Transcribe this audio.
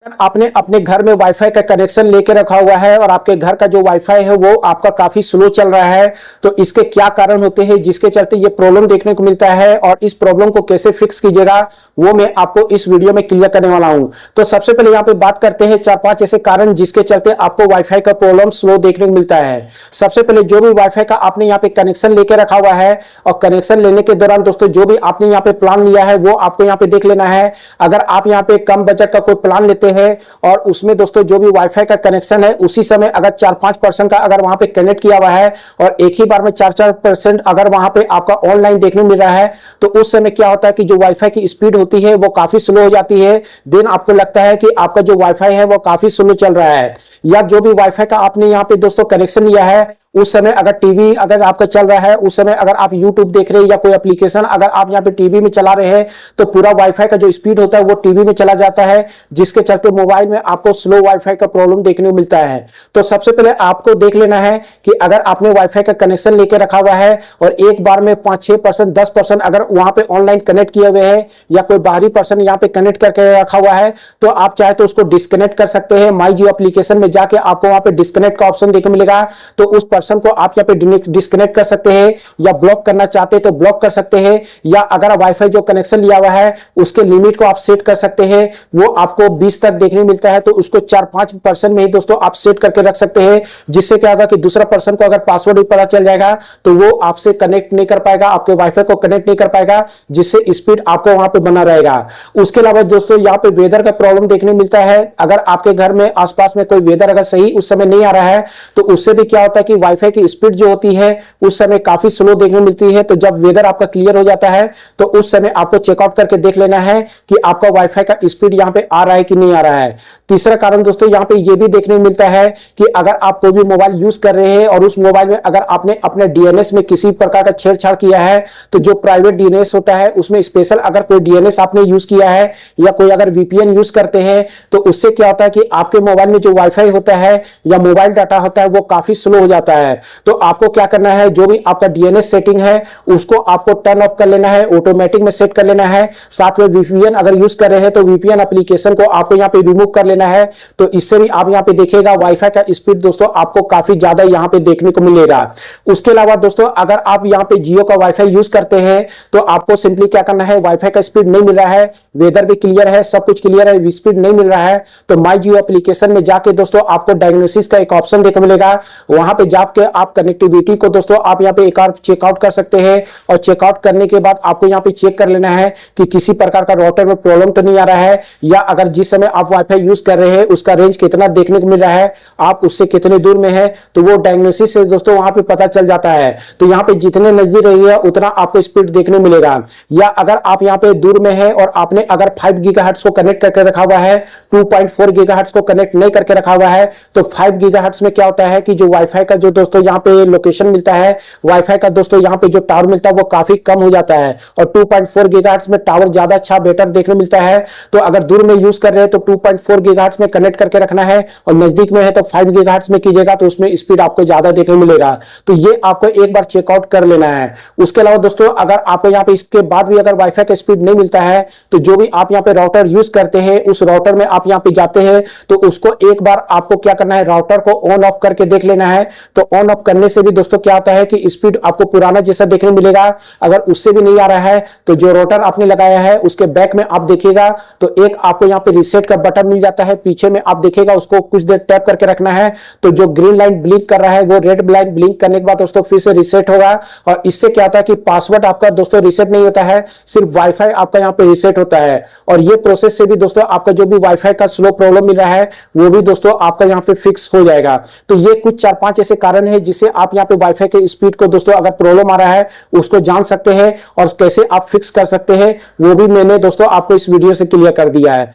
आपने अपने घर में वाईफाई का कनेक्शन लेके रखा हुआ है और आपके घर का जो वाईफाई है वो आपका काफी स्लो चल रहा है, तो इसके क्या कारण होते हैं जिसके चलते ये प्रॉब्लम देखने को मिलता है और इस प्रॉब्लम को कैसे फिक्स कीजिएगा वो मैं आपको इस वीडियो में क्लियर करने वाला हूं। तो सबसे पहले यहाँ पे बात करते हैं 4-5 ऐसे कारण जिसके चलते आपको वाईफाई का प्रॉब्लम स्लो देखने को मिलता है। सबसे पहले जो भी वाईफाई का आपने यहाँ पे कनेक्शन लेके रखा हुआ है और कनेक्शन लेने के दौरान दोस्तों जो भी आपने यहाँ पे प्लान लिया है वो आपको यहाँ पे देख लेना है। अगर आप यहाँ पे कम बजट का कोई प्लान लेते हैं और उसमें दोस्तों जो भी वाईफाई का कनेक्शन है उसी समय अगर 4-5% का अगर वहां पे कनेक्ट किया हुआ है और एक ही बार में 4-4% अगर वहां पे आपका ऑनलाइन देखने मिल रहा है, तो उस समय क्या होता है कि जो वाईफाई की स्पीड होती है वो काफी स्लो हो जाती है। देन आपको लगता है कि आपका जो वाईफाई है वो काफी स्लो चल रहा है। या जो भी वाईफाई का आपने यहाँ पे दोस्तों कनेक्शन लिया है उस समय अगर टीवी अगर आपका चल रहा है, उस समय अगर आप यूट्यूब देख रहे हैं या कोई एप्लीकेशन अगर आप यहाँ पे टीवी में चला रहे हैं तो पूरा वाईफाई का जो स्पीड होता है वो टीवी में चला जाता है, जिसके चलते मोबाइल में आपको स्लो वाईफाई का प्रॉब्लम देखने को मिलता है। तो सबसे पहले आपको देख लेना है कि अगर आपने वाईफाई का कनेक्शन लेके रखा हुआ है और एक बार में 5-6%, 10% अगर वहां पे ऑनलाइन कनेक्ट किए हुए हैं या कोई बाहरी पर्सन यहाँ पे कनेक्ट करके रखा हुआ है, तो आप चाहे तो उसको डिस्कनेक्ट कर सकते हैं। माई जियो एप्लीकेशन में जाके आपको वहां पे डिस्कनेक्ट का ऑप्शन देखने मिलेगा, तो उस पर्सन को आप यहाँ पे डिस्कनेक्ट कर सकते हैं या ब्लॉक करना चाहते हैं तो ब्लॉक कर सकते हैं। या अगर वाईफाई जो कनेक्शन लिया हुआ है उसके लिमिट को आप सेट कर सकते हैं, वो आपको 20 तक देखने मिलता है, तो उसको 4-5% में ही दोस्तों आप सेट करके रख सकते हैं। जिससे क्या होगा कि दूसरा पर्सन को अगर पासवर्ड भी पता चल जाएगा तो वो आपसे कनेक्ट नहीं कर पाएगा, आपके वाईफाई को कनेक्ट नहीं कर पाएगा, जिससे स्पीड आपको वहां पे बना रहेगा। उसके अलावा दोस्तों यहाँ पे वेदर का प्रॉब्लम देखने मिलता है। अगर आपके घर में आसपास में कोई वेदर अगर सही उस समय नहीं आ रहा है तो उससे भी क्या होता है कि वाईफाई की स्पीड जो होती है उस समय काफी स्लो देखने मिलती है। तो जब वेदर आपका क्लियर हो जाता है तो उस समय आपको चेकआउट करके देख लेना है कि आपका वाईफाई का स्पीड यहाँ पे आ रहा है कि नहीं आ रहा है। तीसरा कारण दोस्तों यहाँ पे ये भी देखने को मिलता है कि अगर आप कोई भी मोबाइल यूज कर रहे हैं और उस मोबाइल में अगर आपने अपने डीएनएस में किसी प्रकार का छेड़छाड़ किया है, तो जो प्राइवेट डीएनएस होता है उसमें स्पेशल अगर कोई डीएनएस आपने यूज किया है या कोई अगर वीपीएन यूज करते हैं तो उससे क्या होता है कि आपके मोबाइल में जो वाईफाई होता है या मोबाइल डाटा होता है वो काफी स्लो हो जाता है। तो आपको क्या करना है, जो भी आपका डीएनएस सेटिंग है उसको आपको टर्न ऑफ कर लेना है, ऑटोमेटिक में सेट कर लेना है। साथ में वीपीएन अगर यूज कर रहे हैं तो वीपीएन एप्लीकेशन को आपको यहाँ पे रिमूव कर लेना है। तो इससे भी आप यहाँ पे देखिएगा वाईफाई का स्पीड दोस्तों आपको काफी ज्यादा यहाँ पे देखने को मिलेगा। उसके अलावा दोस्तों अगर आप यहाँ पे जियो का वाईफाई यूज करते हैं तो आपको सिंपली क्या करना है, वाईफाई का स्पीड नहीं मिल रहा है, वेदर भी क्लियर है, सब कुछ क्लियर है, स्पीड नहीं मिल रहा है, तो माई जियो एप्लीकेशन में जाके दोस्तों आपको डायग्नोसिस का एक ऑप्शन देखने मिलेगा। वहां पे जाके आप कनेक्टिविटी को दोस्तों आप यहाँ पे एक बार चेकआउट कर सकते हैं और चेकआउट करने के बाद आपको यहाँ पे चेक कर लेना है कि किसी प्रकार का राउटर में प्रॉब्लम तो नहीं आ रहा है, या अगर जिस समय आप वाईफाई यूज कर रहे हैं उसका रेंज कितना देखने को मिल रहा है, आप उससे कितने दूर में है, तो वो डायग्नोसिस से दोस्तों वहां पे पता चल जाता है। तो यहाँ पे जितने नजदीक रहिए उतना आपको स्पीड देखने मिलेगा। या अगर आप यहाँ पे दूर में है और आपने अगर 5 गीगाहर्ट्ज को कनेक्ट करके रखा हुआ है, 2.4 गीगाहर्ट्ज को कनेक्ट नहीं करके रखा हुआ है, तो 5 गीगाहर्ट्ज में क्या होता है कि जो वाईफाई का जो दोस्तों यहाँ पे लोकेशन मिलता है, वाईफाई का दोस्तों यहाँ पे जो टावर मिलता है वो काफी कम हो जाता है और 2.4 गीगाहर्ट्ज में टावर ज्यादा अच्छा बेटर देखने मिलता है। तो अगर दूर में यूज कर रहे हैं तो 2.4 गीगाहर्ट्ज में कनेक्ट करके रखना है और नजदीक में है तो 5 गीगाहर्ट्ज में कीजिएगा, तो उसमें स्पीड आपको ज्यादा देखने मिलेगा। तो ये आपको एक बार चेकआउट कर लेना है। उसके अलावा दोस्तों अगर आपको यहाँ पे इसके बाद भी अगर वाईफाई का स्पीड नहीं मिलता है तो जो भी आप यहाँ पे राउटर यूज करते हैं उस राउटर में आप यहाँ पे जाते हैं तो उसको एक बार आपको क्या करना है, राउटर को ऑन ऑफ करके देख लेना है। तो ऑन ऑफ करने से भी दोस्तों क्या होता है कि स्पीड आपको पुराना जैसा देखने मिलेगा। अगर उससे भी नहीं आ रहा है तो जो राउटर आपने लगाया है उसके बैक में आप देखिएगा तो एक आपको यहाँ पे रीसेट का बटन मिल जाता है, पीछे में आप देखिएगा उसको कुछ देर टैप करके रखना है। तो जो ग्रीन लाइन ब्लिंक कर रहा है वो रेड लाइन ब्लिंक करने के बाद दोस्तों फिर से रीसेट होगा। और इससे क्या होता है कि पासवर्ड आपका दोस्तों रीसेट नहीं होता है, सिर्फ वाईफाई आपका यहाँ पे रीसेट होता है। और ये प्रोसेस से भी दोस्तों आपका जो भी वाईफाई का स्लो प्रॉब्लम मिल रहा है वो भी दोस्तों आपका यहाँ पे फिक्स हो जाएगा। तो ये कुछ 4-5 ऐसे कारण है जिससे आप यहाँ पे वाईफाई के स्पीड को दोस्तों अगर प्रॉब्लम आ रहा है उसको जान सकते हैं और कैसे आप फिक्स कर सकते हैं वो भी मैंने दोस्तों आपको इस वीडियो से क्लियर कर दिया है।